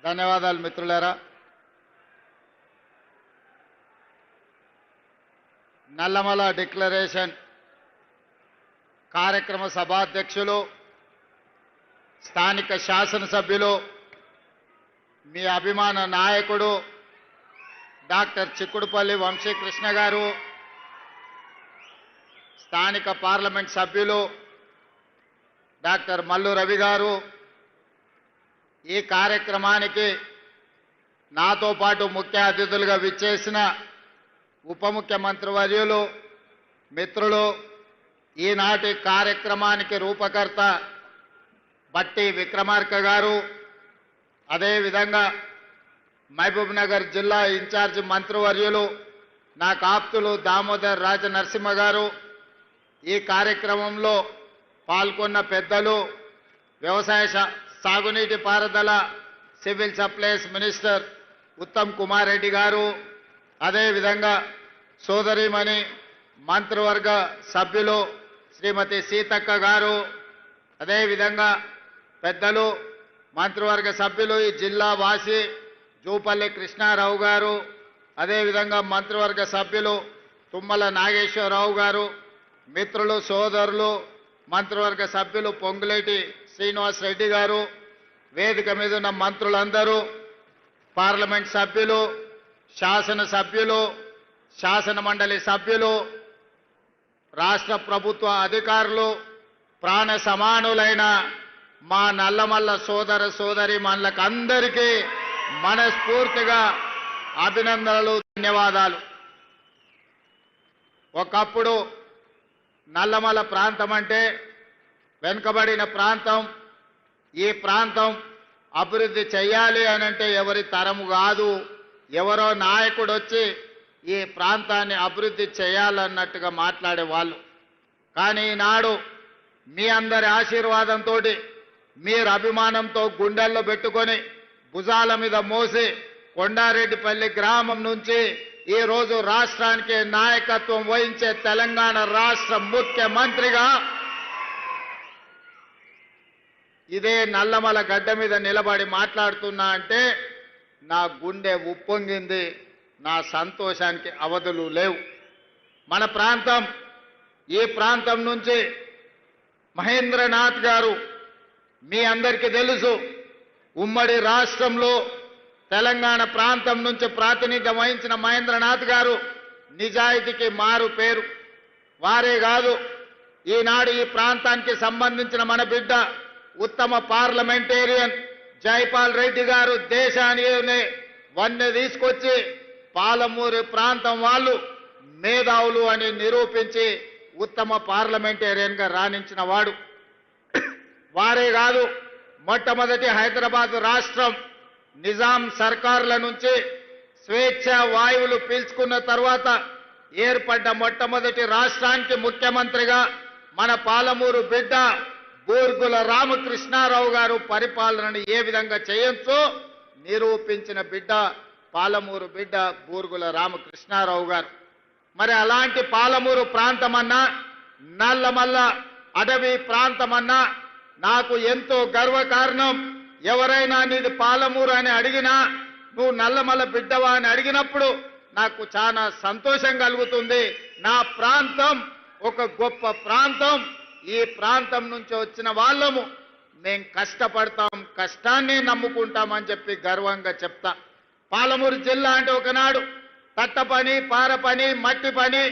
ధన్యవాదాలు మిత్రులారా. నల్లమల డిక్లరేషన్ కార్యక్రమ సభాధ్యక్షులు, స్థానిక శాసనసభ్యులు, మీ అభిమాన నాయకుడు డాక్టర్ చిక్కుడుపల్లి వంశీకృష్ణ గారు, స్థానిక పార్లమెంట్ సభ్యులు డాక్టర్ మల్లు రవి గారు, ఈ కార్యక్రమానికి నాతో పాటు ముఖ్య అతిథులుగా విచ్చేసిన ఉప ముఖ్యమంత్రి వర్యులు, మిత్రులు, ఈనాటి కార్యక్రమానికి రూపకర్త బట్టి విక్రమార్క గారు, అదేవిధంగా మహబూబ్ నగర్ జిల్లా ఇన్ఛార్జి మంత్రివర్యులు నా ఆప్తులు దామోదర్ రాజ నరసింహ గారు, ఈ కార్యక్రమంలో పాల్గొన్న పెద్దలు, వ్యవసాయ సాగునీటి పారుదల civil supplies minister Uttam Kumar Reddy గారు, అదేవిధంగా సోదరిమణి మంత్రివర్గ సభ్యులు శ్రీమతి సీతక్క గారు, అదేవిధంగా పెద్దలు మంత్రివర్గ సభ్యులు ఈ జిల్లా వాసి జూపల్లి కృష్ణారావు గారు, అదేవిధంగా మంత్రివర్గ సభ్యులు తుమ్మల నాగేశ్వరరావు గారు, మిత్రులు సోదరులు మంత్రివర్గ సభ్యులు పొంగులేటి శ్రీనివాస్ రెడ్డి గారు, వేదిక మీద ఉన్న మంత్రులందరూ, పార్లమెంట్ సభ్యులు, శాసనసభ్యులు, శాసన మండలి సభ్యులు, రాష్ట్ర ప్రభుత్వ అధికారులు, ప్రాణ సమానులైన మా నల్లమల్ల సోదర సోదరి మనలకు అందరికీ మనస్ఫూర్తిగా అభినందనలు, ధన్యవాదాలు. ఒకప్పుడు నల్లమల ప్రాంతం అంటే వెనుకబడిన ప్రాంతం. ఈ ప్రాంతం అభివృద్ధి చేయాలి అనంటే ఎవరి తరము కాదు, ఎవరో నాయకుడు వచ్చి ఈ ప్రాంతాన్ని అభివృద్ధి చేయాలన్నట్టుగా మాట్లాడేవాళ్ళు. కానీ ఈనాడు మీ అందరి ఆశీర్వాదంతో, మీరు అభిమానంతో గుండెల్లో పెట్టుకొని భుజాల మీద మోసి కొండారెడ్డిపల్లి గ్రామం నుంచి ఈరోజు రాష్ట్రానికి నాయకత్వం వహించే తెలంగాణ రాష్ట్ర ముఖ్యమంత్రిగా ఇదే నల్లమల గడ్డ మీద నిలబడి మాట్లాడుతున్నా అంటే నా గుండె ఉప్పొంగింది, నా సంతోషానికి అవధులు లేవు. మన ప్రాంతం, ఈ ప్రాంతం నుంచి మహేంద్రనాథ్ గారు మీ అందరికీ తెలుసు, ఉమ్మడి రాష్ట్రంలో తెలంగాణ ప్రాంతం నుంచి ప్రాతినిధ్యం వహించిన మహేంద్రనాథ్ గారు నిజాయితీకి మారు పేరు. వారే కాదు, ఈనాడు ఈ ప్రాంతానికి సంబంధించిన మన బిడ్డ ఉత్తమ పార్లమెంటేరియన్ జైపాల్ రెడ్డి గారు దేశాన్ని వన్నె తీసుకొచ్చి పాలమూరు ప్రాంతం వాళ్ళు మేధావులు అని నిరూపించి ఉత్తమ పార్లమెంటేరియన్గా రాణించిన వాడు. వారే కాదు, మొట్టమొదటి హైదరాబాద్ రాష్ట్రం నిజాం సర్కార్ల నుంచి స్వేచ్ఛ వాయువులు పీల్చుకున్న తర్వాత ఏర్పడ్డ మొట్టమొదటి రాష్ట్రానికి ముఖ్యమంత్రిగా మన పాలమూరు బిడ్డ బూర్గుల రామకృష్ణారావు గారు పరిపాలనను ఏ విధంగా చేయొచ్చో నిరూపించిన బిడ్డ పాలమూరు బిడ్డ బూర్గుల రామకృష్ణారావు గారు. మరి అలాంటి పాలమూరు ప్రాంతమన్నా, నల్లమల్ల అడవి ప్రాంతమన్నా నాకు ఎంతో గర్వకారణం. ఎవరైనా నీది పాలమూరు అని అడిగినా, నువ్వు నల్లమల్ల బిడ్డవా అని అడిగినప్పుడు నాకు చాలా సంతోషం కలుగుతుంది. నా ప్రాంతం ఒక గొప్ప ప్రాంతం. ఈ ప్రాంతం నుంచి వచ్చిన వాళ్ళము, మేం కష్టపడతాం, కష్టాన్ని నమ్ముకుంటామని చెప్పి గర్వంగా చెప్తా. పాలమూరు జిల్లా అంటే ఒకనాడు తట్ట పని, పార పని, మట్టి పని,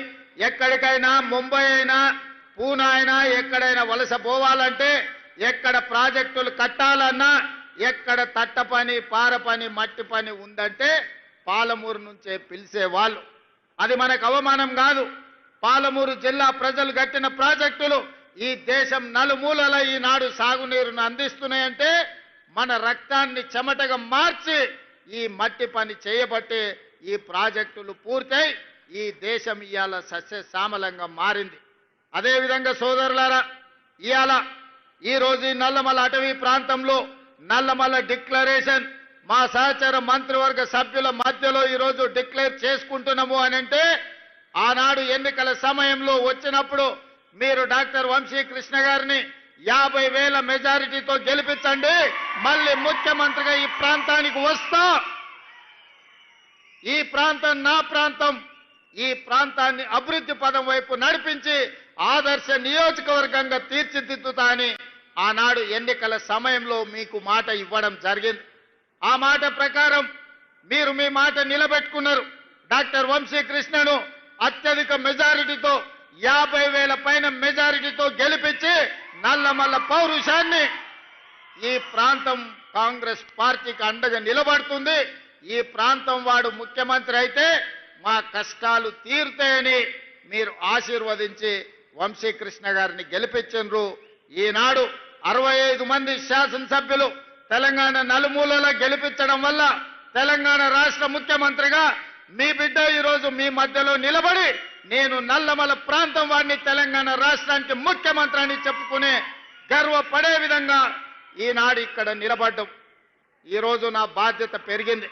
ఎక్కడికైనా ముంబై అయినా పూనా అయినా ఎక్కడైనా వలస పోవాలంటే, ఎక్కడ ప్రాజెక్టులు కట్టాలన్నా, ఎక్కడ తట్ట పని, పార పని, మట్టి పని ఉందంటే పాలమూరు నుంచే పిలిచేవాళ్ళు. అది మనకు అవమానం కాదు. పాలమూరు జిల్లా ప్రజలు కట్టిన ప్రాజెక్టులు ఈ దేశం నలుమూలల ఈనాడు సాగునీరును అందిస్తున్నాయంటే మన రక్తాన్ని చెమటగా మార్చి ఈ మట్టి పని చేయబట్టే ఈ ప్రాజెక్టులు పూర్తయి ఈ దేశం ఇవాళ సస్యశ్యామలంగా మారింది. అదేవిధంగా సోదరులారా, ఇవాళ ఈరోజు ఈ నల్లమల అటవీ ప్రాంతంలో నల్లమల డిక్లరేషన్ మా సహచర మంత్రివర్గ సభ్యుల మధ్యలో ఈరోజు డిక్లేర్ చేసుకుంటున్నాము అని అంటే, ఆనాడు ఎన్నికల సమయంలో వచ్చినప్పుడు మీరు డాక్టర్ వంశీకృష్ణ గారిని 50,000 మెజారిటీతో గెలిపించండి. మళ్ళీ ముఖ్యమంత్రిగా ఈ ప్రాంతానికి వస్తా. ఈ ప్రాంతం నా ప్రాంతం. ఈ ప్రాంతాన్ని అభివృద్ధి పదం వైపు నడిపించి ఆదర్శ నియోజకవర్గంగా తీర్చిదిద్దుతా అని ఆనాడు ఎన్నికల సమయంలో మీకు మాట ఇవ్వడం జరిగింది. ఆ మాట ప్రకారం మీరు మీ మాట నిలబెట్టుకున్నారు. డాక్టర్ వంశీకృష్ణను అత్యధిక మెజారిటీతో 50,000 పైన మెజారిటీతో గెలిపించి నల్లమల్ల పౌరుషాన్ని ఈ ప్రాంతం కాంగ్రెస్ పార్టీకి అండగా నిలబడుతుంది. ఈ ప్రాంతం వాడు ముఖ్యమంత్రి అయితే మా కష్టాలు తీరుతాయని మీరు ఆశీర్వదించి వంశీకృష్ణ గారిని గెలిపించారు. ఈనాడు 65 మంది శాసనసభ్యులు తెలంగాణ నలుమూలలా గెలిపించడం వల్ల తెలంగాణ రాష్ట్ర ముఖ్యమంత్రిగా మీ బిడ్డ ఈరోజు మీ మధ్యలో నిలబడి నేను నల్లమల ప్రాంతం వాడిని తెలంగాణ రాష్ట్రానికి ముఖ్యమంత్రి అని చెప్పుకునే గర్వపడే విధంగా ఈనాడు ఇక్కడ నిలబడ్డం. ఈరోజు నా బాధ్యత పెరిగింది.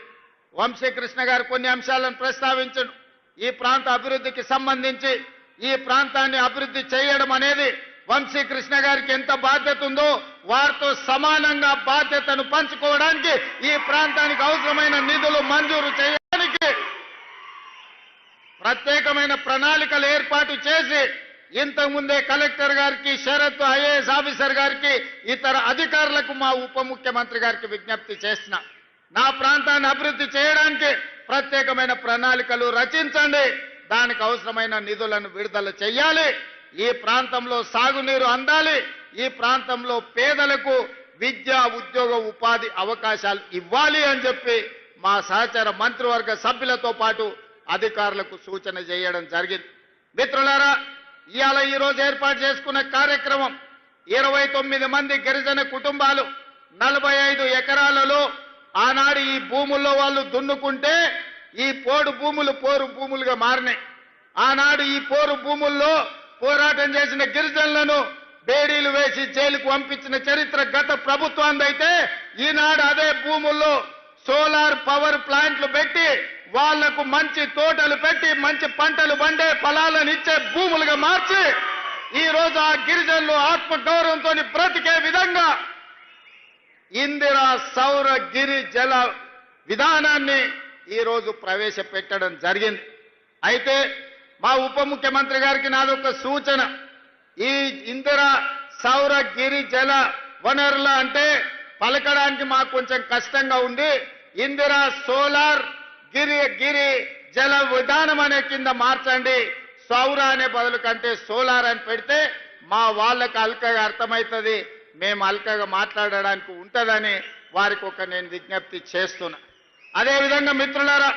వంశీకృష్ణ గారు కొన్ని అంశాలను ప్రస్తావించండి. ఈ ప్రాంత అభివృద్ధికి సంబంధించి ఈ ప్రాంతాన్ని అభివృద్ధి చేయడం అనేది వంశీకృష్ణ గారికి ఎంత బాధ్యత ఉందో వారితో సమానంగా బాధ్యతను పంచుకోవడానికి ఈ ప్రాంతానికి అవసరమైన నిధులు మంజూరు చేయడానికి ప్రత్యేకమైన ప్రణాళికలు ఏర్పాటు చేసి ఇంతకుముందే కలెక్టర్ గారికి, షరత్ ఐఏఎస్ ఆఫీసర్ గారికి, ఇతర అధికారులకు మా ఉప ముఖ్యమంత్రి గారికి విజ్ఞప్తి చేసిన నా ప్రాంతాన్ని అభివృద్ధి చేయడానికి ప్రత్యేకమైన ప్రణాళికలు రచించండి. దానికి అవసరమైన నిధులను విడుదల చేయాలి. ఈ ప్రాంతంలో సాగునీరు అందాలి. ఈ ప్రాంతంలో పేదలకు విద్య, ఉద్యోగ, ఉపాధి అవకాశాలు ఇవ్వాలి అని చెప్పి మా సహచర మంత్రివర్గ సభ్యులతో పాటు అధికారులకు సూచన చేయడం జరిగింది. మిత్రులారా, ఇవాళ ఈరోజు ఏర్పాటు చేసుకున్న కార్యక్రమం 29 మంది గిరిజన కుటుంబాలు 45 ఎకరాలలో ఆనాడు ఈ భూముల్లో వాళ్ళు దున్నుకుంటే ఈ పోడు భూములు పోరు భూములుగా మారినాయి. ఆనాడు ఈ పోరు భూముల్లో పోరాటం చేసిన గిరిజనులను బేడీలు వేసి జైలుకు పంపించిన చరిత్ర గత ప్రభుత్వానిదైతే ఈనాడు అదే భూముల్లో సోలార్ పవర్ ప్లాంట్లు పెట్టి వాళ్లకు మంచి తోటలు పెట్టి మంచి పంటలు పండే ఫలాలను ఇచ్చే భూములుగా మార్చి ఈ రోజు ఆ గిరిజనులు ఆత్మగౌరవంతో బ్రతికే విధంగా ఇందిరా సౌర గిరి జల విధానాన్ని ఈరోజు ప్రవేశపెట్టడం జరిగింది. అయితే మా ఉప ముఖ్యమంత్రి గారికి నాదొక సూచన. ఈ ఇందిరా సౌర గిరి జల వనరుల అంటే పలకడానికి మాకు కొంచెం కష్టంగా ఉంది. ఇందిరా సోలార్ గిరి జల విధానం అనే కింద మార్చండి. సౌర అనే బదులు కంటే సోలార్ అని పెడితే మా వాళ్ళకి అల్కగా అర్థమవుతుంది, మేము అల్కగా మాట్లాడడానికి ఉంటుందని వారికి నేను విజ్ఞప్తి చేస్తున్నా. అదేవిధంగా మిత్రులారా,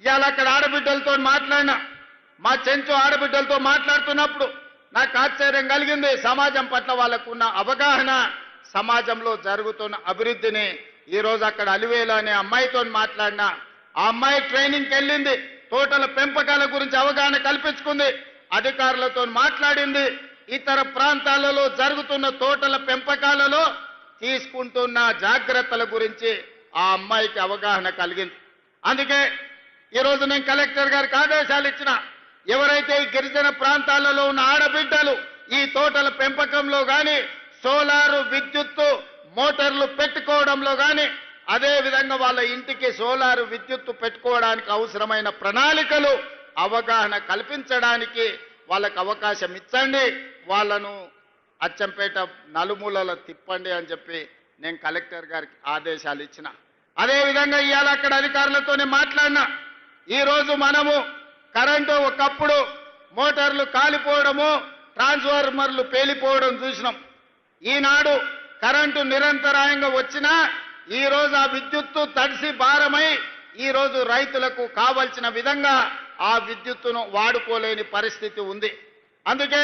ఇవాళ అక్కడ ఆడబిడ్డలతో మాట్లాడినా, మా చెంచు ఆడబిడ్డలతో మాట్లాడుతున్నప్పుడు నాకు ఆశ్చర్యం కలిగింది. సమాజం పట్ల వాళ్ళకు ఉన్న అవగాహన, సమాజంలో జరుగుతున్న అభివృద్ధిని. ఈరోజు అక్కడ అలివేలు అనే అమ్మాయితో మాట్లాడినా, ఆ అమ్మాయి ట్రైనింగ్కి వెళ్ళింది, తోటల పెంపకాల గురించి అవగాహన కల్పించుకుంది, అధికారులతో మాట్లాడింది, ఇతర ప్రాంతాలలో జరుగుతున్న తోటల పెంపకాలలో తీసుకుంటున్న జాగ్రత్తల గురించి ఆ అమ్మాయికి అవగాహన కలిగింది. అందుకే ఈరోజు నేను కలెక్టర్ గారికి ఆదేశాలు ఇచ్చిన, ఎవరైతే ఈ గిరిజన ప్రాంతాలలో ఉన్న ఆడబిడ్డలు ఈ తోటల పెంపకంలో కానీ సోలారు విద్యుత్తు మోటార్లు పెట్టుకోవడంలో కానీ అదే విధంగా వాళ్ళ ఇంటికి సోలారు విద్యుత్తు పెట్టుకోవడానికి అవసరమైన ప్రణాళికలు అవగాహన కల్పించడానికి వాళ్ళకు అవకాశం ఇచ్చండి, వాళ్ళను అచ్చంపేట నలుమూలల తిప్పండి అని చెప్పి నేను కలెక్టర్ గారికి ఆదేశాలు ఇచ్చిన. అదేవిధంగా ఇవాళ అక్కడ అధికారులతోనే మాట్లాడినా. ఈరోజు మనము కరెంటు ఒకప్పుడు మోటార్లు కాలిపోవడము, ట్రాన్స్ఫార్మర్లు పేలిపోవడం చూసినాం. ఈనాడు కరెంటు నిరంతరాయంగా వచ్చినా ఈరోజు ఆ విద్యుత్తు తడిసి భారమై ఈరోజు రైతులకు కావలసిన విధంగా ఆ విద్యుత్తును వాడుకోలేని పరిస్థితి ఉంది. అందుకే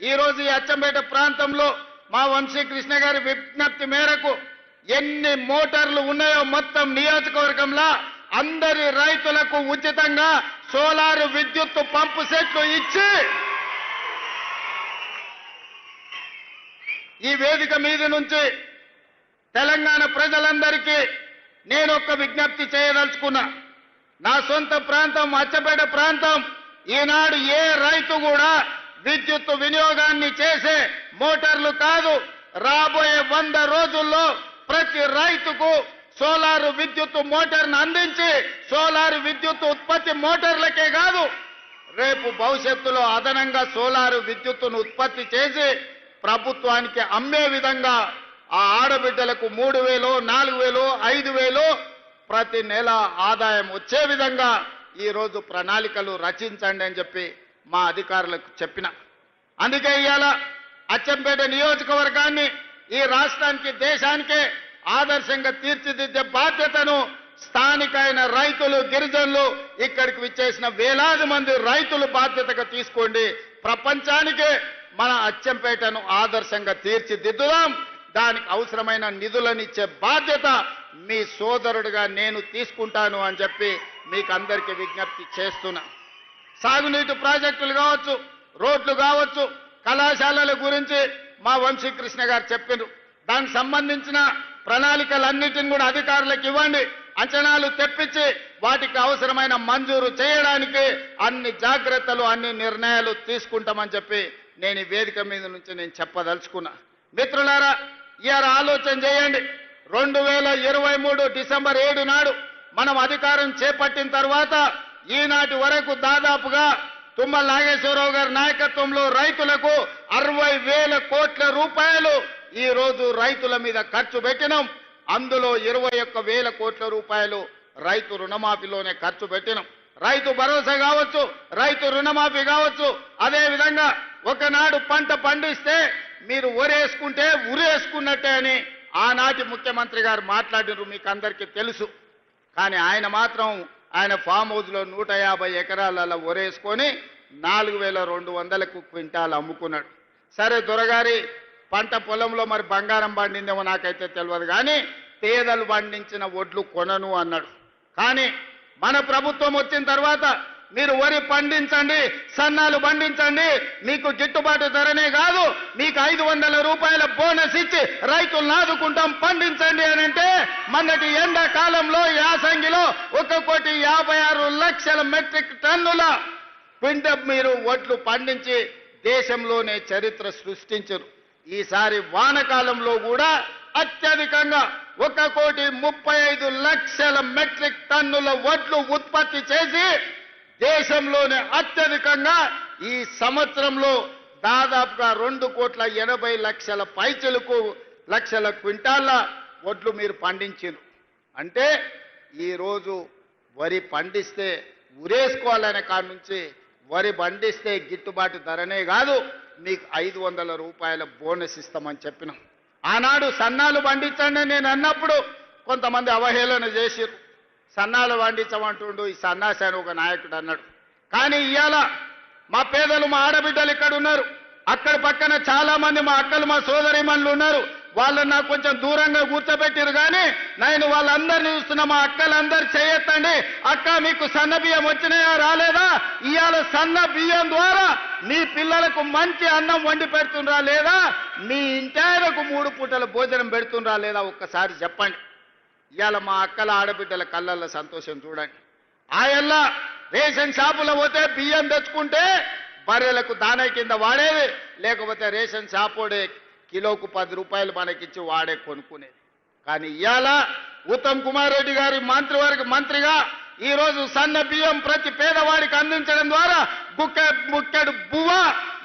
ఈరోజు ఈ అచ్చంపేట ప్రాంతంలో మా వంశీకృష్ణ గారి విజ్ఞప్తి మేరకు ఎన్ని మోటార్లు ఉన్నాయో మొత్తం నియోజకవర్గంలో అందరి రైతులకు ఉచితంగా సోలార్ విద్యుత్తు పంపు సెట్లు ఇచ్చి ఈ వేదిక మీద నుంచి తెలంగాణ ప్రజలందరికీ నేను ఒక విజ్ఞప్తి చేయదలుచుకున్నా. నా సొంత ప్రాంతం అచ్చంపేట ప్రాంతం. ఈనాడు ఏ రైతు కూడా విద్యుత్ వినియోగాన్ని చేసే మోటార్లు కాదు, రాబోయే 100 రోజుల్లో ప్రతి రైతుకు సోలార్ విద్యుత్ మోటార్ను అందించి సోలార్ విద్యుత్ ఉత్పత్తి మోటార్లకే కాదు, రేపు భవిష్యత్తులో అదనంగా సోలార్ విద్యుత్తును ఉత్పత్తి చేసి ప్రభుత్వానికి అమ్మే విధంగా ఆ ఆడబిడ్డలకు 3,000, 4,000, 5,000 ప్రతి నెల ఆదాయం వచ్చే విధంగా ఈరోజు ప్రణాళికలు రచించండి అని చెప్పి మా అధికారులకు చెప్పిన. అందుకే ఇవాళ అచ్చంపేట నియోజకవర్గాన్ని ఈ రాష్ట్రానికి దేశానికే ఆదర్శంగా తీర్చిదిద్దే బాధ్యతను స్థానికైన రైతులు, గిరిజనులు, ఇక్కడికి విచ్చేసిన వేలాది మంది రైతులు బాధ్యతగా తీసుకోండి. ప్రపంచానికే మన అచ్చంపేటను ఆదర్శంగా తీర్చిదిద్దుదాం. దానికి అవసరమైన నిధులనిచ్చే బాధ్యత మీ సోదరుడిగా నేను తీసుకుంటాను అని చెప్పి మీకు అందరికీ విజ్ఞప్తి చేస్తున్నా. సాగునీటి ప్రాజెక్టులు కావచ్చు, రోడ్లు కావచ్చు, కళాశాలల గురించి మా వంశీకృష్ణ గారు చెప్పారు. దానికి సంబంధించిన ప్రణాళికలన్నిటిని కూడా అధికారులకు ఇవ్వండి. అంచనాలు తెప్పించి వాటికి అవసరమైన మంజూరు చేయడానికి అన్ని జాగ్రత్తలు, అన్ని నిర్ణయాలు తీసుకుంటామని చెప్పి నేను ఈ వేదిక మీద నుంచి నేను చెప్పదలుచుకున్నా. మిత్రులారా, ఇవాళ ఆలోచన చేయండి. 2023 డిసెంబర్ 7 నాడు మనం అధికారం చేపట్టిన తర్వాత ఈనాటి వరకు దాదాపుగా తుమ్మల నాగేశ్వరరావు గారి నాయకత్వంలో రైతులకు 60,000 కోట్ల రూపాయలు ఈ రోజు రైతుల మీద ఖర్చు పెట్టినాం. అందులో 21,000 కోట్ల రూపాయలు రైతు రుణమాఫీలోనే ఖర్చు పెట్టినాం. రైతు భరోసా కావచ్చు, రైతు రుణమాఫీ కావచ్చు. అదే విధంగా ఒకనాడు పంట పండిస్తే మీరు ఒరేసుకుంటే ఉరేసుకున్నట్టే అని ఆనాటి ముఖ్యమంత్రి గారు మాట్లాడినారు, మీకు అందరికీ తెలుసు. కానీ ఆయన మాత్రం ఆయన ఫామ్ హౌస్లో 150 ఎకరాలలో ఒరేసుకొని 4,200 క్వింటాలు అమ్ముకున్నాడు. సరే, దొరగారి పంట పొలంలో మరి బంగారం పండిందేమో నాకైతే తెలియదు, కానీ పేదలు పండించిన ఒడ్లు కొనను అన్నాడు. కానీ మన ప్రభుత్వం వచ్చిన తర్వాత మీరు వరి పండించండి, సన్నాలు పండించండి, మీకు గిట్టుబాటు ధరనే కాదు, మీకు 500 రూపాయల బోనస్ ఇచ్చి రైతులను ఆదుకుంటాం, పండించండి అని అంటే మొన్నటి ఎండాకాలంలో యాసంగిలో 1,56,00,000 మెట్రిక్ టన్నుల మీరు ఒడ్లు పండించి దేశంలోనే చరిత్ర సృష్టించరు. ఈసారి వానకాలంలో కూడా అత్యధికంగా 1,35,00,000 మెట్రిక్ టన్నుల వడ్లు ఉత్పత్తి చేసి దేశంలోనే అత్యధికంగా ఈ సంవత్సరంలో దాదాపుగా 2,80,00,000 పైచలకు లక్షల క్వింటాళ్ళ వడ్లు మీరు పండించారు. అంటే ఈరోజు వరి పండిస్తే ఉరేసుకోవాలనే కాడి నుంచి వరి పండిస్తే గిట్టుబాటు ధరనే కాదు, మీకు 500 రూపాయల బోనస్ ఇస్తామని చెప్పినాం. ఆనాడు సన్నాలు పండించండి నేను అన్నప్పుడు కొంతమంది అవహేళన చేసిరు. సన్నాలు పండించమంటుండు ఈ సన్నాసి అని ఒక నాయకుడు అన్నాడు. కానీ ఇవాళ మా పేదలు, మా ఆడబిడ్డలు ఇక్కడ ఉన్నారు. అక్కడ పక్కన చాలా మంది మా అక్కలు, మా సోదరిమణులు ఉన్నారు. వాళ్ళని నాకు కొంచెం దూరంగా కూర్చోబెట్టారు. కానీ నేను వాళ్ళందరినీ చూస్తున్నా. మా అక్కలందరూ చేయొత్తండి. అక్క, మీకు సన్న బియ్యం వచ్చినాయా రాలేదా? ఇవాళ సన్న బియ్యం ద్వారా నీ పిల్లలకు మంచి అన్నం వండి పెడుతుండ్రా లేదా? మీ ఇంటాయనకు 3 పూటల భోజనం పెడుతుండ్రా లేదా? ఒక్కసారి చెప్పండి. ఇవాళ మా అక్కల, ఆడబిడ్డల కళ్ళల్లో సంతోషం చూడండి. ఆయల్లా రేషన్ షాపులో పోతే బియ్యం తెచ్చుకుంటే బర్రెలకు దానా కింద వాడేది, లేకపోతే రేషన్ షాపోడే కిలోకు 10 రూపాయలు మనకిచ్చి వాడే కొనుక్కునేది. కానీ ఇవాళ ఉత్తమ్ కుమార్ రెడ్డి గారి మంత్రిగా ఈరోజు సన్న బియ్యం ప్రతి పేదవాడికి అందించడం ద్వారా బుక్కెడు బువ్వ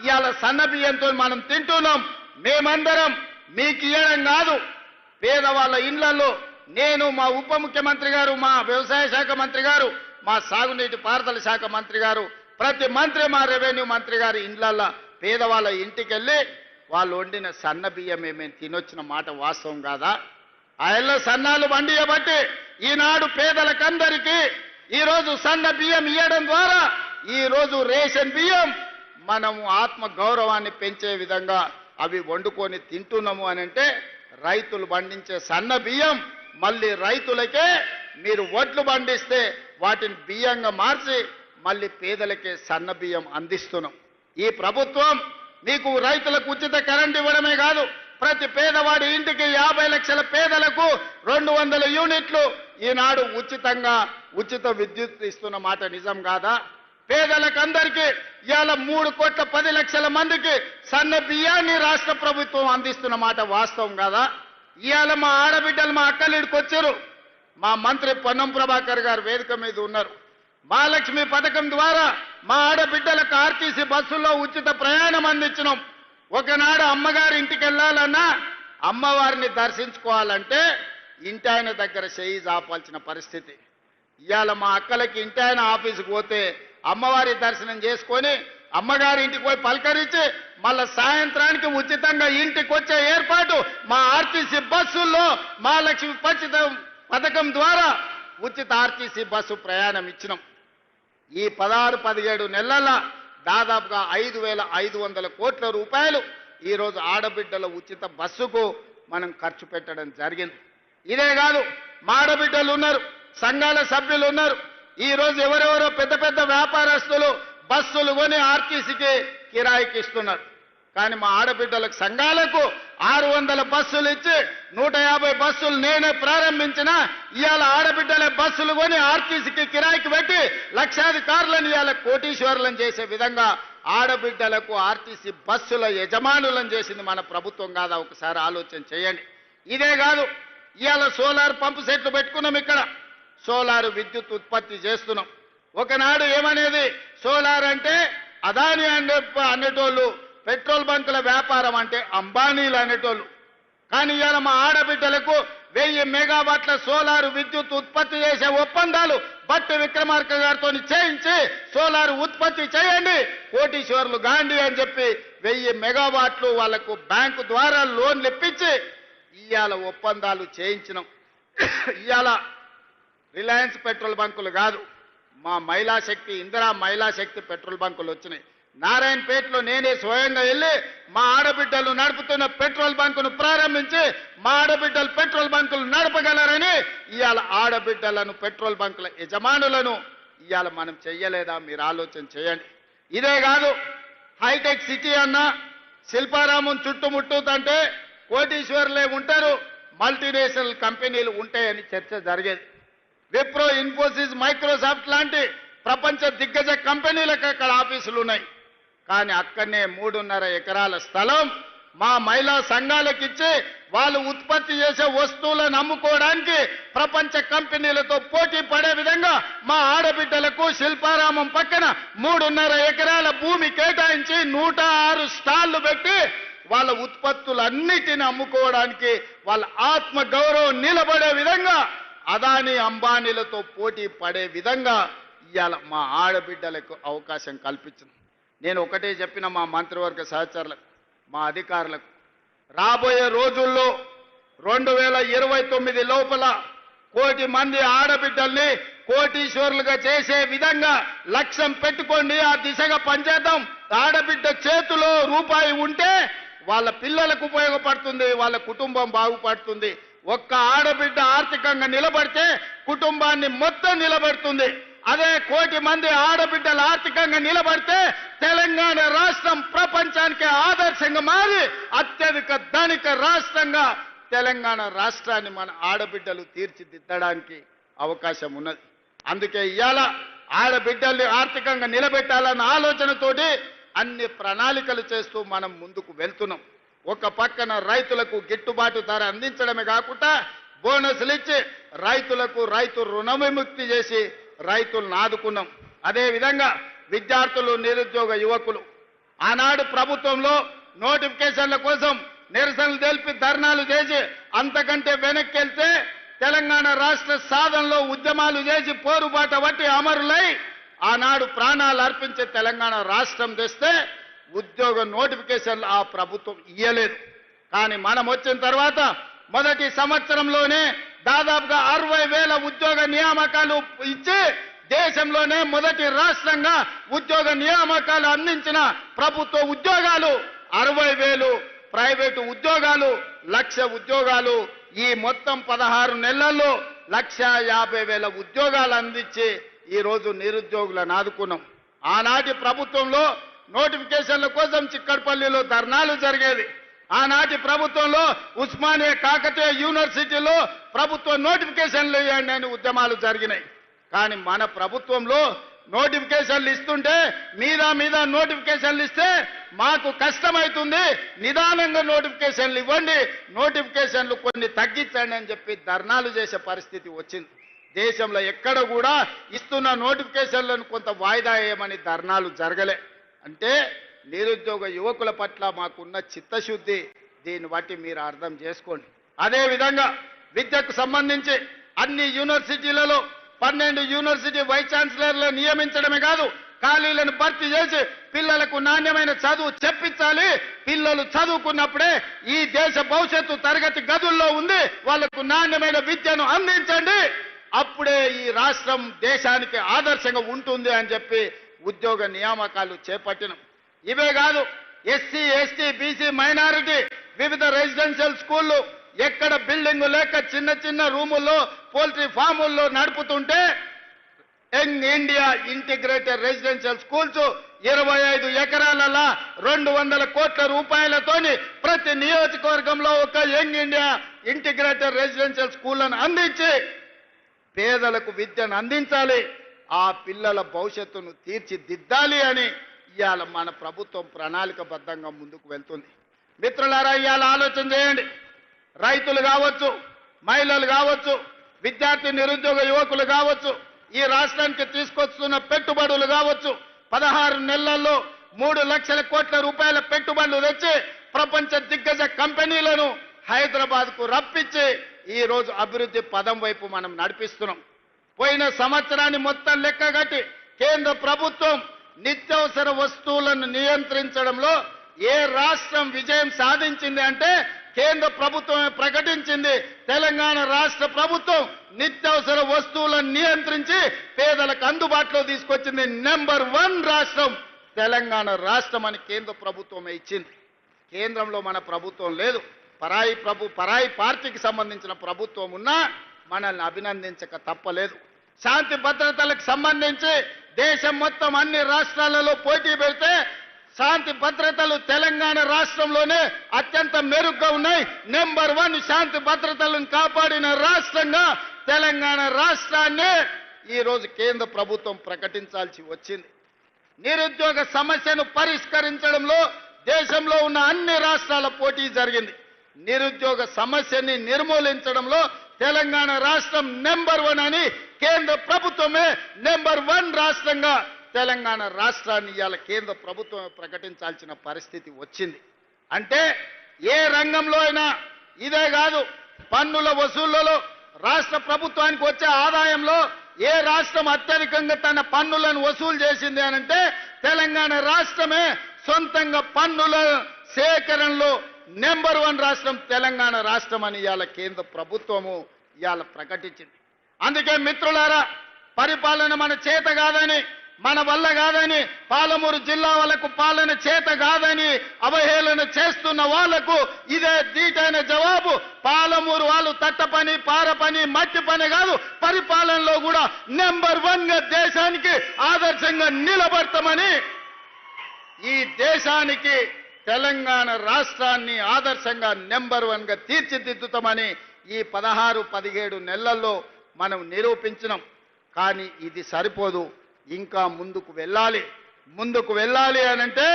ఇవాళ సన్న బియ్యంతో మనం తింటున్నాం. మేమందరం మీకు ఇవ్వడం కాదు, పేదవాళ్ళ ఇళ్లలో నేను, మా ఉప ముఖ్యమంత్రి గారు, మా వ్యవసాయ శాఖ మంత్రి గారు, మా సాగునీటి పారుదల శాఖ మంత్రి గారు, ప్రతి మంత్రి, మా రెవెన్యూ మంత్రి గారు ఇళ్లల్లో పేదవాళ్ళ ఇంటికి వెళ్ళి వాళ్ళు వండిన సన్న బియ్యం మేము తినొచ్చిన మాట వాస్తవం కాదా? ఆయల్లో సన్నాలు వండియబట్టి ఈనాడు పేదలకందరికీ ఈరోజు సన్న బియ్యం ఇవ్వడం ద్వారా ఈరోజు రేషన్ బియ్యం మనము ఆత్మ గౌరవాన్ని పెంచే విధంగా అవి వండుకొని తింటున్నాము అని అంటే, రైతులు పండించే సన్న బియ్యం మళ్ళీ రైతులకే మీరు వడ్లు పండిస్తే వాటిని బియ్యంగా మార్చి మళ్ళీ పేదలకే సన్న బియ్యం అందిస్తున్నాం. ఈ ప్రభుత్వం మీకు రైతులకు ఉచిత కరెంట్ ఇవ్వడమే కాదు, ప్రతి పేదవాడి ఇంటికి 50 లక్షల పేదలకు 200 యూనిట్లు ఈనాడు ఉచిత విద్యుత్ ఇస్తున్న మాట నిజం కాదా? పేదలకు అందరికీ ఇవాళ 3,10,00,000 మందికి సన్న బియ్యాన్ని రాష్ట్ర ప్రభుత్వం అందిస్తున్న మాట వాస్తవం కాదా? ఇవాళ మా ఆడబిడ్డలు మా అక్కలిడికి వచ్చారు. మా మంత్రి పొన్నం ప్రభాకర్ గారు వేదిక మీద ఉన్నారు. మహాలక్ష్మి పథకం ద్వారా మా ఆడబిడ్డలకు ఆర్టీసీ బస్సుల్లో ఉచిత ప్రయాణం అందించినాం. ఒకనాడు అమ్మగారి ఇంటికి వెళ్ళాలన్నా అమ్మవారిని దర్శించుకోవాలంటే ఇంటి ఆయన దగ్గర చేయి చాపాల్సిన పరిస్థితి. ఇవాళ మా అక్కలకి ఇంటి ఆయన ఆఫీసుకు పోతే అమ్మవారి దర్శనం చేసుకొని అమ్మగారి ఇంటికి పోయి పలకరించి మళ్ళా సాయంత్రానికి ఉచితంగా ఇంటికి వచ్చే ఏర్పాటు మా ఆర్టీసీ బస్సుల్లో మహాలక్ష్మి పథకం ద్వారా ఉచిత ఆర్టీసీ బస్సు ప్రయాణం ఇచ్చినాం. ఈ 16-17 నెలల దాదాపుగా 5,500 కోట్ల రూపాయలు ఈరోజు ఆడబిడ్డల ఉచిత బస్సుకు మనం ఖర్చు పెట్టడం జరిగింది. ఇదే కాదు, మా ఆడబిడ్డలు ఉన్నారు, సంఘాల సభ్యులు ఉన్నారు. ఈరోజు ఎవరెవరో పెద్ద పెద్ద వ్యాపారస్తులు బస్సులు కొని ఆర్టీసీకి కిరాయికి ఇస్తున్నారు. కానీ మా ఆడబిడ్డలకు సంఘాలకు 600 బస్సులు ఇచ్చి 150 బస్సులు నేనే ప్రారంభించిన ఇవాళ ఆడబిడ్డలే బస్సులు కొని ఆర్టీసీకి కిరాయికి పెట్టి లక్షాధికారులను ఇవాళ కోటీశ్వరులను చేసే విధంగా ఆడబిడ్డలకు ఆర్టీసీ బస్సుల యజమానులను చేసింది మన ప్రభుత్వం కాదా? ఒకసారి ఆలోచన చేయండి. ఇదే కాదు, ఇవాళ సోలార్ పంపు సెట్లు పెట్టుకున్నాం. ఇక్కడ సోలార్ విద్యుత్ ఉత్పత్తి చేస్తున్నాం. ఒకనాడు ఏమనేది, సోలార్ అంటే అదాని అనేటోళ్ళు, పెట్రోల్ బంకుల వ్యాపారం అంటే అంబానీలు అనేటోళ్ళు. కానీ ఇవాళ మా ఆడబిడ్డలకు 1000 మెగావాట్ల సోలారు విద్యుత్ ఉత్పత్తి చేసే ఒప్పందాలు భట్టి విక్రమార్క గారితో చేయించి సోలారు ఉత్పత్తి చేయండి, కోటీశ్వర్లు గాంధీ అని చెప్పి 1000 మెగావాట్లు వాళ్లకు బ్యాంకు ద్వారా లోన్లు ఇప్పించి ఇవాళ ఒప్పందాలు చేయించినాం. ఇవాళ రిలయన్స్ పెట్రోల్ బంకులు కాదు, మా మహిళా శక్తి, ఇందిరా మహిళా శక్తి పెట్రోల్ బంకులు వచ్చినాయి. నారాయణపేటలో నేనే స్వయంగా వెళ్ళి మా ఆడబిడ్డలు నడుపుతున్న పెట్రోల్ బంకును ప్రారంభించి మా ఆడబిడ్డలు పెట్రోల్ బంకులు నడపగలరని ఇవాళ ఆడబిడ్డలను పెట్రోల్ బంకుల యజమానులను ఇవాళ మనం చెయ్యలేదా? మీరు ఆలోచన చేయండి. ఇదే కాదు, హైటెక్ సిటీ అన్న శిల్పారామం చుట్టుముట్టుతంటే కోటీశ్వరులే ఉంటారు, మల్టీనేషనల్ కంపెనీలు ఉంటాయని చర్చ జరిగేది. విప్రో, ఇన్ఫోసిస్, మైక్రోసాఫ్ట్ లాంటి ప్రపంచ దిగ్గజ కంపెనీలకు అక్కడ ఆఫీసులు ఉన్నాయి. కానీ అక్కడనే 3.5 ఎకరాల స్థలం మా మహిళా సంఘాలకు ఇచ్చి వాళ్ళు ఉత్పత్తి చేసే వస్తువులను అమ్ముకోవడానికి ప్రపంచ కంపెనీలతో పోటీ పడే విధంగా మా ఆడబిడ్డలకు శిల్పారామం పక్కన 3.5 ఎకరాల భూమి కేటాయించి 106 స్టాళ్లు పెట్టి వాళ్ళ ఉత్పత్తులన్నిటిని అమ్ముకోవడానికి వాళ్ళ ఆత్మ గౌరవం నిలబడే విధంగా అదాని అంబానీలతో పోటీ పడే విధంగా ఇవాళ మా ఆడబిడ్డలకు అవకాశం కల్పించింది. నేను ఒకటే చెప్పిన మా మంత్రివర్గ సహచరులకు, మా అధికారులకు, రాబోయే రోజుల్లో 2029 లోపల 1 కోటి మంది ఆడబిడ్డల్ని కోటీశ్వరులుగా చేసే విధంగా లక్ష్యం పెట్టుకోండి. ఆ దిశగా పనిచేద్దాం. ఆడబిడ్డ చేతిలో రూపాయి ఉంటే వాళ్ళ పిల్లలకు ఉపయోగపడుతుంది, వాళ్ళ కుటుంబం బాగుపడుతుంది. ఒక్క ఆడబిడ్డ ఆర్థికంగా నిలబడితే కుటుంబాన్ని మొత్తం నిలబడుతుంది. అదే 1 కోటి మంది ఆడబిడ్డలు ఆర్థికంగా నిలబడితే తెలంగాణ రాష్ట్రం ప్రపంచానికి ఆదర్శంగా మారి అత్యధిక ధనిక రాష్ట్రంగా తెలంగాణ రాష్ట్రాన్ని మన ఆడబిడ్డలు తీర్చిదిద్దడానికి అవకాశం ఉన్నది. అందుకే ఇవాళ ఆడబిడ్డల్ని ఆర్థికంగా నిలబెట్టాలన్న ఆలోచనతోటి అన్ని ప్రణాళికలు చేస్తూ మనం ముందుకు వెళ్తున్నాం. ఒక పక్కన రైతులకు గిట్టుబాటు ధర అందించడమే కాకుండా బోనస్లు ఇచ్చి రైతులకు రైతు రుణ విముక్తి చేసి రైతులను ఆదుకున్నాం. అదేవిధంగా విద్యార్థులు, నిరుద్యోగ యువకులు ఆనాడు ప్రభుత్వంలో నోటిఫికేషన్ల కోసం నిరసనలు తెలిపి ధర్నాలు చేసి అంతకంటే వెనక్కి వెళ్తే తెలంగాణ రాష్ట్ర సాధనలో ఉద్యమాలు చేసి పోరుబాట బట్టి అమరులై ఆనాడు ప్రాణాలు అర్పించే తెలంగాణ రాష్ట్రం తెస్తే ఉద్యోగ నోటిఫికేషన్లు ఆ ప్రభుత్వం ఇయ్యలేదు. కానీ మనం వచ్చిన తర్వాత మొదటి సంవత్సరంలోనే దాదాపుగా 60,000 ఉద్యోగ నియామకాలు ఇచ్చి దేశంలోనే మొదటి రాష్ట్రంగా ఉద్యోగ నియామకాలు అందించిన ప్రభుత్వ ఉద్యోగాలు 60,000, ప్రైవేటు ఉద్యోగాలు 1,00,000 ఉద్యోగాలు. ఈ మొత్తం 16 నెలల్లో 1,50,000 ఉద్యోగాలు అందించి ఈరోజు నిరుద్యోగులను ఆదుకున్నాం. ఆనాటి ప్రభుత్వంలో నోటిఫికేషన్ల కోసం చిక్కడపల్లిలో ధర్నాలు జరిగేది. ఆనాటి ప్రభుత్వంలో ఉస్మానియా, కాకతీయ యూనివర్సిటీలో ప్రభుత్వ నోటిఫికేషన్లు ఇవ్వండి అని ఉద్యమాలు జరిగినాయి. కానీ మన ప్రభుత్వంలో నోటిఫికేషన్లు ఇస్తుంటే మీద నోటిఫికేషన్లు ఇస్తే మాకు కష్టమవుతుంది, నిదానంగా నోటిఫికేషన్లు ఇవ్వండి, నోటిఫికేషన్లు కొన్ని తగ్గించండి అని చెప్పి ధర్నాలు చేసే పరిస్థితి వచ్చింది. దేశంలో ఎక్కడ కూడా ఇస్తున్న నోటిఫికేషన్లను కొంత వాయిదా వేయమని ధర్నాలు జరగలే. అంటే నిరుద్యోగ యువకుల పట్ల మాకున్న చిత్తశుద్ధి దీన్ని బట్టి మీరు అర్థం చేసుకోండి. అదేవిధంగా విద్యకు సంబంధించి అన్ని యూనివర్సిటీలలో 12 యూనివర్సిటీ వైస్ ఛాన్సలర్లు నియమించడమే కాదు, ఖాళీలను భర్తీ చేసి పిల్లలకు నాణ్యమైన చదువు చెప్పించాలి. పిల్లలు చదువుకున్నప్పుడే ఈ దేశ భవిష్యత్తు తరగతి గదుల్లో ఉంది, వాళ్లకు నాణ్యమైన విద్యను అందించండి, అప్పుడే ఈ రాష్ట్రం దేశానికి ఆదర్శంగా ఉంటుంది అని చెప్పి ఉద్యోగ నియామకాలు చేపట్టిన. ఇవే కాదు, ఎస్సీ ఎస్టీ బీసీ మైనారిటీ వివిధ రెసిడెన్షియల్ స్కూళ్ళు ఎక్కడ బిల్డింగ్ లేక చిన్న చిన్న రూముల్లో పోల్ట్రీ ఫాముల్లో నడుపుతుంటే Young India integrated residential schools 25 ఎకరాలలో 200 కోట్ల రూపాయలతోని ప్రతి నియోజకవర్గంలో ఒక యంగ్ ఇండియా ఇంటిగ్రేటెడ్ రెసిడెన్షియల్ స్కూళ్లను అందించి పేదలకు విద్యను అందించాలి, ఆ పిల్లల భవిష్యత్తును తీర్చిదిద్దాలి అని ఇవాళ మన ప్రభుత్వం ప్రణాళికబద్ధంగా ముందుకు వెళ్తుంది. మిత్రులారా, ఇవాళ ఆలోచన చేయండి. రైతులు కావచ్చు, మహిళలు కావచ్చు, విద్యార్థి నిరుద్యోగ యువకులు కావచ్చు, ఈ రాష్ట్రానికి తీసుకొస్తున్న పెట్టుబడులు కావచ్చు, 16 నెలల్లో 3 లక్షల కోట్ల రూపాయల పెట్టుబడులు తెచ్చి ప్రపంచ దిగ్గజ కంపెనీలను హైదరాబాద్కు రప్పించి ఈ రోజు అభివృద్ధి పదం వైపు మనం నడిపిస్తున్నాం. పోయిన సంవత్సరాన్ని మొత్తం లెక్కగట్టి కేంద్ర ప్రభుత్వం నిత్యావసర వస్తువులను నియంత్రించడంలో ఏ రాష్ట్రం విజయం సాధించింది అంటే కేంద్ర ప్రభుత్వమే ప్రకటించింది. తెలంగాణ రాష్ట్ర ప్రభుత్వం నిత్యావసర వస్తువులను నియంత్రించి పేదలకు అందుబాటులో తీసుకొచ్చింది. నెంబర్ 1 రాష్ట్రం తెలంగాణ రాష్ట్రం అని కేంద్ర ప్రభుత్వమే ఇచ్చింది. కేంద్రంలో మన ప్రభుత్వం లేదు, పరాయి పార్టీకి సంబంధించిన ప్రభుత్వం ఉన్నా మనల్ని అభినందించక తప్పలేదు. శాంతి భద్రతలకు సంబంధించి దేశం మొత్తం అన్ని రాష్ట్రాలలో పోటీ పెడితే శాంతి భద్రతలు తెలంగాణ రాష్ట్రంలోనే అత్యంత మెరుగ్గా ఉన్నాయి. నెంబర్ 1 శాంతి భద్రతలను కాపాడిన రాష్ట్రంగా తెలంగాణ రాష్ట్రాన్ని ఈ రోజు కేంద్ర ప్రభుత్వం ప్రకటించాల్సి వచ్చింది. నిరుద్యోగ సమస్యను పరిష్కరించడంలో దేశంలో ఉన్న అన్ని రాష్ట్రాల పోటీ జరిగింది. నిరుద్యోగ సమస్యని నిర్మూలించడంలో తెలంగాణ రాష్ట్రం నెంబర్ 1 అని కేంద్ర ప్రభుత్వమే నెంబర్ 1 రాష్ట్రంగా తెలంగాణ రాష్ట్రాన్ని ఇవాళ కేంద్ర ప్రభుత్వం ప్రకటించాల్సిన పరిస్థితి వచ్చింది. అంటే ఏ రంగంలో అయినా ఇదే కాదు, పన్నుల వసూళ్లలో రాష్ట్ర ప్రభుత్వానికి వచ్చే ఆదాయంలో ఏ రాష్ట్రం అత్యధికంగా తన పన్నులను వసూలు చేసింది అనంటే తెలంగాణ రాష్ట్రమే. సొంతంగా పన్నుల సేకరణలో నెంబర్ 1 రాష్ట్రం తెలంగాణ రాష్ట్రం అని ఇవాళ కేంద్ర ప్రభుత్వము ఇవాళ ప్రకటించింది. అందుకే మిత్రులారా, పరిపాలన మన చేత కాదని, మన వల్ల కాదని, పాలమూరు జిల్లా వాళ్ళకు పాలన చేత కాదని అవహేళన చేస్తున్న వాళ్లకు ఇదే దీటైన జవాబు. పాలమూరు వాళ్ళు తట్ట పని, పార పని, మట్టి పని కాదు, పరిపాలనలో కూడా నెంబర్ 1గా దేశానికి ఆదర్శంగా నిలబడతామని, ఈ దేశానికి తెలంగాణ రాష్ట్రాన్ని ఆదర్శంగా నెంబర్ 1గా తీర్చిదిద్దుతామని ఈ 16-17 నెలల్లో మనం నిరూపించినాం. కానీ ఇది సరిపోదు, ఇంకా ముందుకు వెళ్ళాలి అనంటే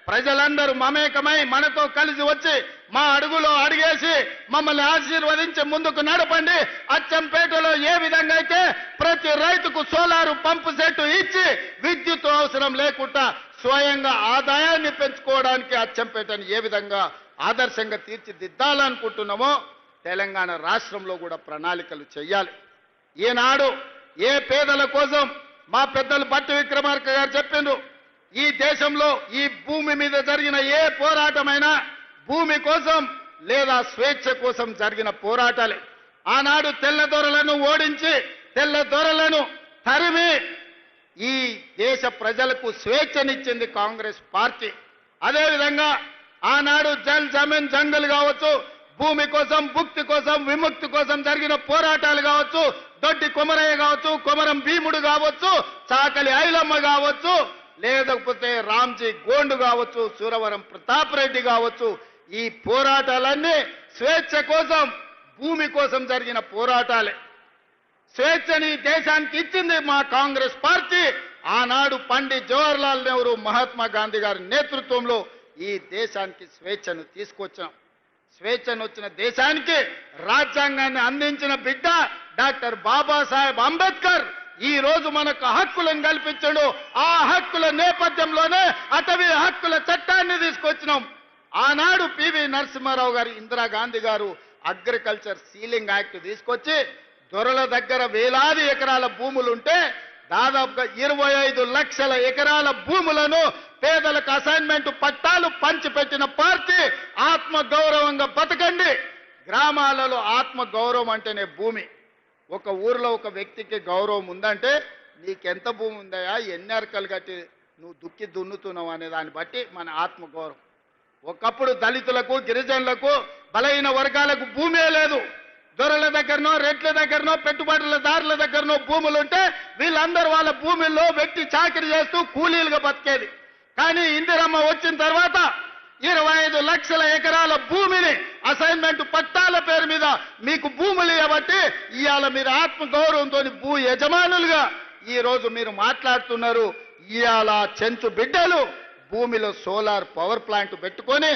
ప్రజలందరూ మమేకమై మనతో కలిసి వచ్చి మా అడుగులో అడిగేసి మమ్మల్ని ఆశీర్వదించి ముందుకు నడపండి. అచ్చంపేటలో ఏ విధంగా అయితే ప్రతి రైతుకు సోలారు పంపు సెట్ ఇచ్చి విద్యుత్ అవసరం లేకుండా స్వయంగా ఆదాయాన్ని పెంచుకోవడానికి అచ్చంపేటను ఏ విధంగా ఆదర్శంగా తీర్చిదిద్దాలనుకుంటున్నామో తెలంగాణ రాష్ట్రంలో కూడా ప్రణాళికలు చేయాలి. ఈనాడు ఏ పేదల కోసం మా పెద్దలు భట్టి విక్రమార్క గారు చెప్పిండ్రు, ఈ దేశంలో ఈ భూమి మీద జరిగిన ఏ పోరాటమైనా భూమి కోసం లేదా స్వేచ్ఛ కోసం జరిగిన పోరాటాలే. ఆనాడు తెల్లదొరలను ఓడించి తెల్లదొరలను తరిమి ఈ దేశ ప్రజలకు స్వేచ్ఛనిచ్చింది కాంగ్రెస్ పార్టీ. అదేవిధంగా ఆనాడు జల్ జమీన్ జంగల్ కావచ్చు, భూమి కోసం, భుక్తి కోసం, విముక్తి కోసం జరిగిన పోరాటాలు కావచ్చు, దొడ్డి కొమరయ్య కావచ్చు, కొమరం భీముడు కావచ్చు, చాకలి ఐలమ్మ కావచ్చు, లేకపోతే రామ్జీ గోండు కావచ్చు, సూరవరం ప్రతాప్ రెడ్డి కావచ్చు, ఈ పోరాటాలన్నీ స్వేచ్ఛ కోసం, భూమి కోసం జరిగిన పోరాటాలే. స్వేచ్ఛని దేశానికి ఇచ్చింది మా కాంగ్రెస్ పార్టీ. ఆనాడు పండిత్ జవహర్లాల్ నెహ్రూ మహాత్మా గాంధీ గారి నేతృత్వంలో ఈ దేశానికి స్వేచ్ఛను తీసుకొచ్చాం. స్వేచ్ఛను వచ్చిన దేశానికి రాజ్యాంగాన్ని అందించిన బిడ్డ డాక్టర్ బాబాసాహెబ్ అంబేద్కర్ ఈ రోజు మనకు హక్కులను కల్పించాడు. ఆ హక్కుల నేపథ్యంలోనే అటవీ హక్కుల చట్టాన్ని తీసుకొచ్చినాం. ఆనాడు పివి నరసింహారావు గారు, ఇందిరాగాంధీ గారు అగ్రికల్చర్ సీలింగ్ యాక్ట్ తీసుకొచ్చి దొరల దగ్గర వేలాది ఎకరాల భూములుంటే దాదాపుగా 25 లక్షల ఎకరాల భూములను పేదలకు అసైన్మెంట్ పట్టాలు పంచిపెట్టిన పార్టీ. ఆత్మగౌరవంగా బతకండి. గ్రామాలలో ఆత్మగౌరవం అంటేనే భూమి. ఒక ఊరిలో ఒక వ్యక్తికి గౌరవం ఉందంటే నీకెంత భూమి ఉందయా, ఎన్ని అరకలు కట్టి నువ్వు దుక్కి దున్నుతున్నావు అనే దాన్ని బట్టి మన ఆత్మగౌరవం. ఒకప్పుడు దళితులకు, గిరిజనులకు, బలహీన వర్గాలకు భూమే లేదు. దొరల దగ్గరనో, రెడ్ల దగ్గరనో, పెట్టుబడులదారుల దగ్గరనో భూములుంటే వీళ్ళందరూ వాళ్ళ భూముల్లో వెట్టి చాకిరి చేస్తూ కూలీలుగా బతికేది. కానీ ఇందిరమ్మ వచ్చిన తర్వాత 25 లక్షల ఎకరాల భూమిని అసైన్మెంట్ పట్టాల పేరు మీద మీకు భూములు ఇవ్వబట్టి ఇవాళ మీరు ఆత్మగౌరవంతో భూ యజమానులుగా ఈ రోజు మీరు మాట్లాడుతున్నారు. ఇవాళ చెంచు బిడ్డలు భూమిలో సోలార్ పవర్ ప్లాంట్ పెట్టుకొని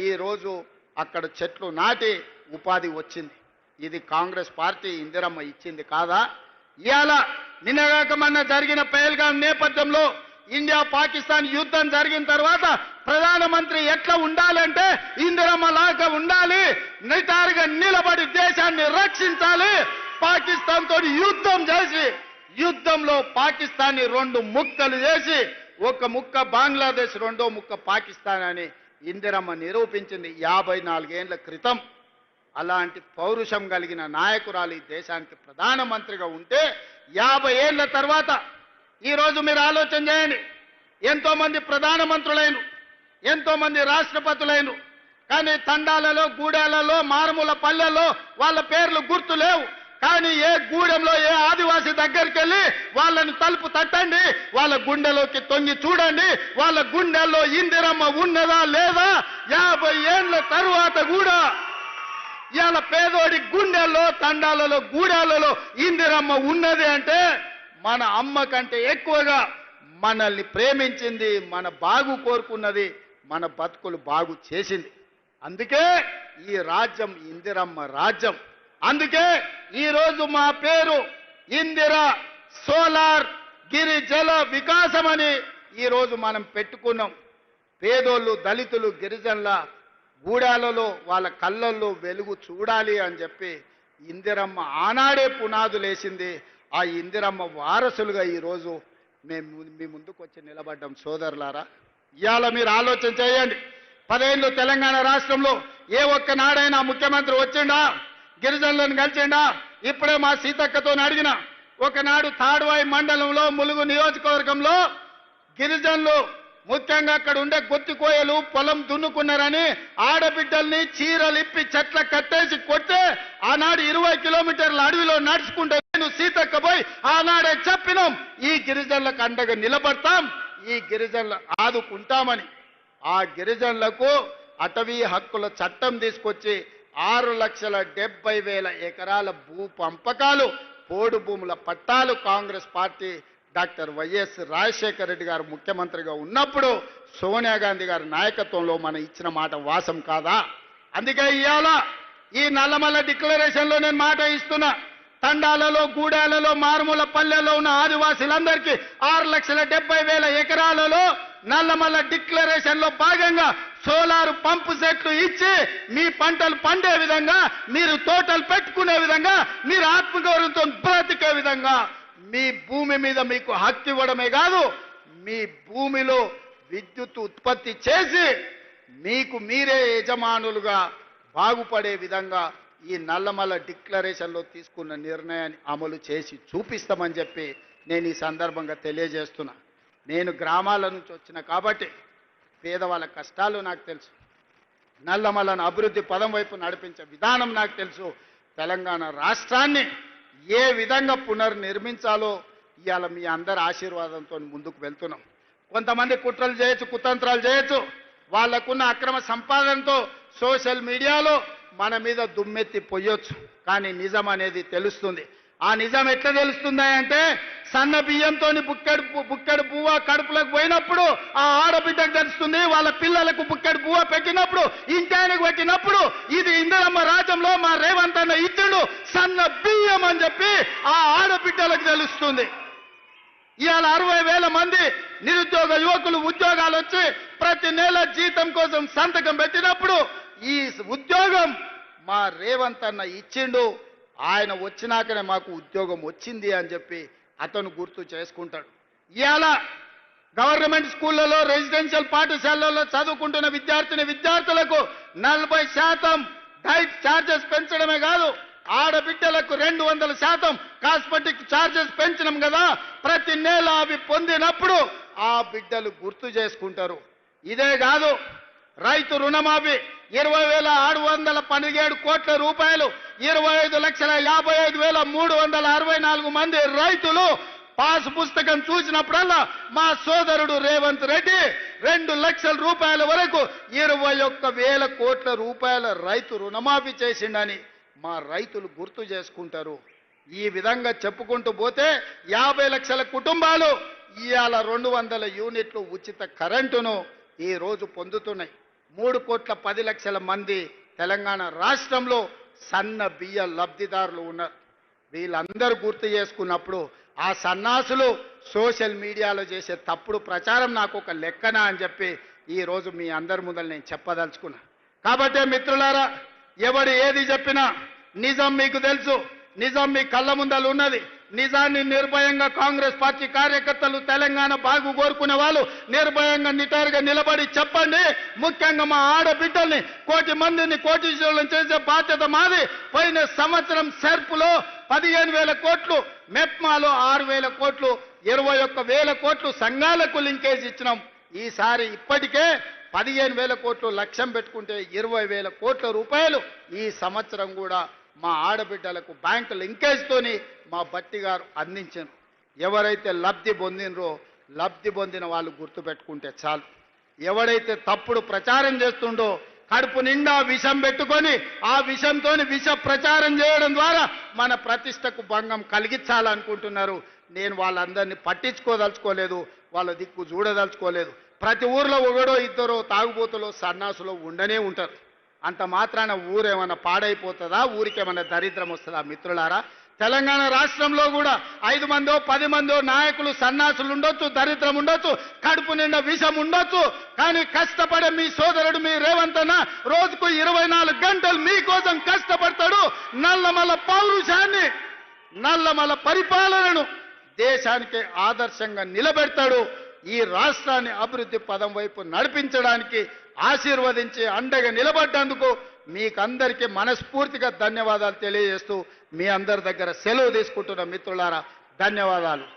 ఈ రోజు అక్కడ చెట్లు నాటి ఉపాధి వచ్చింది. ఇది కాంగ్రెస్ పార్టీ ఇందిరమ్మ ఇచ్చింది కాదా? ఇవాళ నిన్నగాక మొన్న జరిగిన పహల్గాం నేపథ్యంలో ఇండియా పాకిస్తాన్ యుద్ధం జరిగిన తర్వాత ప్రధానమంత్రి ఎట్లా ఉండాలంటే ఇందిరమ్మ లాగా ఉండాలి, నిటారుగా నిలబడి దేశాన్ని రక్షించాలి. పాకిస్తాన్ తోటి యుద్ధం చేసి యుద్ధంలో పాకిస్తాన్ని 2 ముక్కలు చేసి ఒక ముక్క బంగ్లాదేశ్, రెండో ముక్క పాకిస్తాన్ అని ఇందిరమ్మ నిరూపించింది 54 ఏళ్ల క్రితం. అలాంటి పౌరుషం కలిగిన నాయకురాలు ఈ దేశానికి ప్రధానమంత్రిగా ఉంటే 50 ఏళ్ల తర్వాత ఈరోజు మీరు ఆలోచన చేయండి. ఎంతో మంది ప్రధానమంత్రులైన, ఎంతో మంది రాష్ట్రపతులైన, కానీ తండాలలో, గూడాలలో, మారుమూల పల్లెల్లో వాళ్ళ పేర్లు గుర్తు లేవు. కానీ ఏ గూడెంలో ఏ ఆదివాసి దగ్గరికి వెళ్ళి వాళ్ళని తలుపు తట్టండి, వాళ్ళ గుండెలోకి తొంగి చూడండి, వాళ్ళ గుండెల్లో ఇందిరమ్మ ఉన్నదా లేదా 50 ఏళ్ల తరువాత కూడా ఇవాళ పేదోడి గుండెల్లో, తండాలలో, గూడాలలో ఇందిరమ్మ ఉన్నది అంటే మన అమ్మ కంటే ఎక్కువగా మనల్ని ప్రేమించింది, మన బాగు కోరుకున్నది, మన బతుకులు బాగు చేసింది. అందుకే ఈ రాజ్యం ఇందిరమ్మ రాజ్యం. అందుకే ఈరోజు మా పేరు ఇందిరా సోలార్ గిరిజల వికాసం అని ఈరోజు మనం పెట్టుకున్నాం. పేదోళ్ళు, దళితులు, గిరిజనుల గూడాలలో వాళ్ళ కళ్ళల్లో వెలుగు చూడాలి అని చెప్పి ఇందిరమ్మ ఆనాడే పునాదులేసింది. ఆ ఇందిరమ్మ వారసులుగా ఈరోజు మేము మీ ముందుకు వచ్చి నిలబడ్డాం. సోదరులారా, ఇవాళ మీరు ఆలోచన చేయండి. 10 ఏళ్ళు తెలంగాణ రాష్ట్రంలో ఏ ఒక్కనాడైనా ముఖ్యమంత్రి వచ్చిండా, గిరిజనులను కలిసిండా? ఇప్పుడే మా సీతక్కతో అడిగిన, ఒకనాడు తాడ్వాయి మండలంలో ములుగు నియోజకవర్గంలో గిరిజనులు ముఖ్యంగా అక్కడ ఉండే గొత్తికోయలు పొలం దున్నుకున్నారని ఆడబిడ్డల్ని చీరలిప్పి చెట్ల కట్టేసి కొట్టే ఆనాడు 20 కిలోమీటర్ల అడవిలో నడుచుకుంటే నేను సీతక్క పోయి ఆనాడే చెప్పినాం, ఈ గిరిజనులకు అండగా నిలబడతాం, ఈ గిరిజనులు ఆదుకుంటామని. ఆ గిరిజనులకు అటవీ హక్కుల చట్టం తీసుకొచ్చి 6,70,000 ఎకరాల భూ పంపకాలు, పోడు భూముల పట్టాలు Congress party doctor YS Rajasekhara Reddy గారు ముఖ్యమంత్రిగా ఉన్నప్పుడు సోనియా గాంధీ గారి నాయకత్వంలో మనం ఇచ్చిన మాట వాసం కాదా? అందుకే ఇవాళ ఈ నల్లమల్ల డిక్లరేషన్లో నేను మాట ఇస్తున్నా. తండాలలో, గూడాలలో, మారుమూల పల్లెల్లో ఉన్న ఆదివాసీలందరికీ 6,70,000 ఎకరాలలో నల్లమల్ల డిక్లరేషన్లో భాగంగా సోలార్ పంపు సెట్లు ఇచ్చి మీ పంటలు పండే విధంగా, మీరు తోటలు పెట్టుకునే విధంగా, మీరు ఆత్మగౌరవంతో బ్రతికే విధంగా మీ భూమి మీద మీకు హక్కు ఇవ్వడమే కాదు, మీ భూమిలో విద్యుత్ ఉత్పత్తి చేసి మీకు మీరే యజమానులుగా బాగుపడే విధంగా ఈ నల్లమల్ల డిక్లరేషన్లో తీసుకున్న నిర్ణయాన్ని అమలు చేసి చూపిస్తామని చెప్పి నేను ఈ సందర్భంగా తెలియజేస్తున్నా. నేను గ్రామాల నుంచి వచ్చిన కాబట్టి పేదవాళ్ళ కష్టాలు నాకు తెలుసు. నల్లమల్లను అభివృద్ధి పదం వైపు నడిపించే విధానం నాకు తెలుసు. తెలంగాణ రాష్ట్రాన్ని ఏ విధంగా పునర్నిర్మించాలో ఇవాళ మీ అందరి ఆశీర్వాదంతో ముందుకు వెళ్తున్నాం. కొంతమంది కుట్రలు చేయొచ్చు, కుతంత్రాలు చేయొచ్చు, వాళ్ళకున్న అక్రమ సంపాదనతో సోషల్ మీడియాలో మన మీద దుమ్మెత్తి పొయ్యొచ్చు. కానీ నిజం అనేది తెలుస్తుంది. ఆ నిజం ఎట్లా తెలుస్తుంది అంటే సన్న బియ్యంతో బుక్కెడు పువ్వ కడుపులకు పోయినప్పుడు ఆ ఆడబిడ్డకు తెలుస్తుంది, వాళ్ళ పిల్లలకు బుక్కెడు పువ్వ పెట్టినప్పుడు, ఇంటానికి పెట్టినప్పుడు ఇది ఇందిరమ్మ రాజ్యంలో మా రేవంత్ అన్న ఇచ్చుడు సన్న బియ్యం అని చెప్పి ఆ ఆడబిడ్డలకు తెలుస్తుంది. ఇవాళ 60,000 మంది నిరుద్యోగ యువకులు ఉద్యోగాలు వచ్చి ప్రతి నెల జీతం కోసం సంతకం పెట్టినప్పుడు ఈ ఉద్యోగం మా రేవంత్ అన్న ఇచ్చిండు, ఆయన వచ్చినాకనే మాకు ఉద్యోగం వచ్చింది అని చెప్పి అతను గుర్తు చేసుకుంటాడు. ఇవాళ గవర్నమెంట్ స్కూళ్లలో రెసిడెన్షియల్ పాఠశాలల్లో చదువుకుంటున్న విద్యార్థులకు 40% డైట్ ఛార్జెస్ పెంచడమే కాదు, ఆడబిడ్డలకు 200% కాస్మెటిక్ ఛార్జెస్ పెంచడం కదా. ప్రతి నెల అవి పొందినప్పుడు ఆ బిడ్డలు గుర్తు చేసుకుంటారు. ఇదే కాదు, రైతు రుణమాఫీ 20,617 కోట్ల రూపాయలు, 25,55,364 మంది రైతులు పాస్ పుస్తకం చూసినప్పుడల్లా మా సోదరుడు రేవంత్ రెడ్డి 2 లక్షల రూపాయల వరకు 21,000 కోట్ల రూపాయల రైతు రుణమాఫీ చేసిండని మా రైతులు గుర్తు చేసుకుంటారు. ఈ విధంగా చెప్పుకుంటూ పోతే 50 లక్షల కుటుంబాలు ఇవాళ 200 యూనిట్లు ఉచిత కరెంటును ఈ రోజు పొందుతున్నాయి. 3,10,00,000 మంది తెలంగాణ రాష్ట్రంలో సన్న బియ్య లబ్ధిదారులు ఉన్నారు. వీళ్ళందరూ గుర్తు చేసుకున్నప్పుడు ఆ సన్నాసులు సోషల్ మీడియాలో చేసే తప్పుడు ప్రచారం నాకు ఒక లెక్కన అని చెప్పి ఈ రోజు మీ అందరి ముందర నేను చెప్పదలుచుకున్నా. కాబట్టి మిత్రులారా, ఎవడు ఏది చెప్పినా నిజం మీకు తెలుసు, నిజం మీ కళ్ళ ముందలు ఉన్నది. నిజాన్ని నిర్భయంగా కాంగ్రెస్ పార్టీ కార్యకర్తలు, తెలంగాణ బాగు కోరుకునే వాళ్ళు నిర్భయంగా నిటారుగా నిలబడి చెప్పండి. ముఖ్యంగా మా ఆడబిడ్డల్ని 1,000,000 మందిని కోటీశ్వరులను చేసే బాధ్యత మాది. పోయిన సంవత్సరం సెర్పులో 15,000 కోట్లు, మెప్మాలో 6,000 కోట్లు, 21,000 కోట్లు సంఘాలకు లింకేజ్ ఇచ్చినాం. ఈసారి ఇప్పటికే 15,000 కోట్లు లక్ష్యం పెట్టుకుంటే 20,000 కోట్ల రూపాయలు ఈ సంవత్సరం కూడా మా ఆడబిడ్డలకు బ్యాంకు లింకేజ్తోని మా బట్టి గారు అందించారు. ఎవరైతే లబ్ధి పొందినరో లబ్ధి పొందిన వాళ్ళు గుర్తుపెట్టుకుంటే చాలు. ఎవడైతే తప్పుడు ప్రచారం చేస్తుండో కడుపు నిండా విషం పెట్టుకొని ఆ విషంతో విష ప్రచారం చేయడం ద్వారా మన ప్రతిష్టకు భంగం కలిగించాలనుకుంటున్నారు. నేను వాళ్ళందరినీ పట్టించుకోదలుచుకోలేదు, వాళ్ళ దిక్కు చూడదలుచుకోలేదు. ప్రతి ఊర్లో ఒకడో ఇద్దరో తాగుబోతులో సన్నాసులో ఉండనే ఉంటారు. అంత మాత్రాన ఊరేమన్నా పాడైపోతుందా, ఊరికేమన్నా దరిద్రం వస్తుందా? మిత్రులారా, తెలంగాణ రాష్ట్రంలో కూడా 5 మందో 10 మందో నాయకులు సన్నాసులు ఉండొచ్చు, దరిద్రం ఉండొచ్చు, కడుపు నిండా విషం ఉండొచ్చు. కానీ కష్టపడే మీ సోదరుడు మీ రేవంత్ అన్న రోజుకు 24 గంటలు మీకోసం కష్టపడతాడు. నల్లమల పౌరుషాన్ని, నల్లమల పరిపాలనను దేశానికి ఆదర్శంగా నిలబెడతాడు. ఈ రాష్ట్రాన్ని అభివృద్ధి పదం వైపు నడిపించడానికి ఆశీర్వదించి అండగా నిలబడ్డందుకు మీకందరికీ మనస్ఫూర్తిగా ధన్యవాదాలు తెలియజేస్తూ మీ అందరి దగ్గర సెలవు తీసుకుంటున్న మిత్రులారా, ధన్యవాదాలు.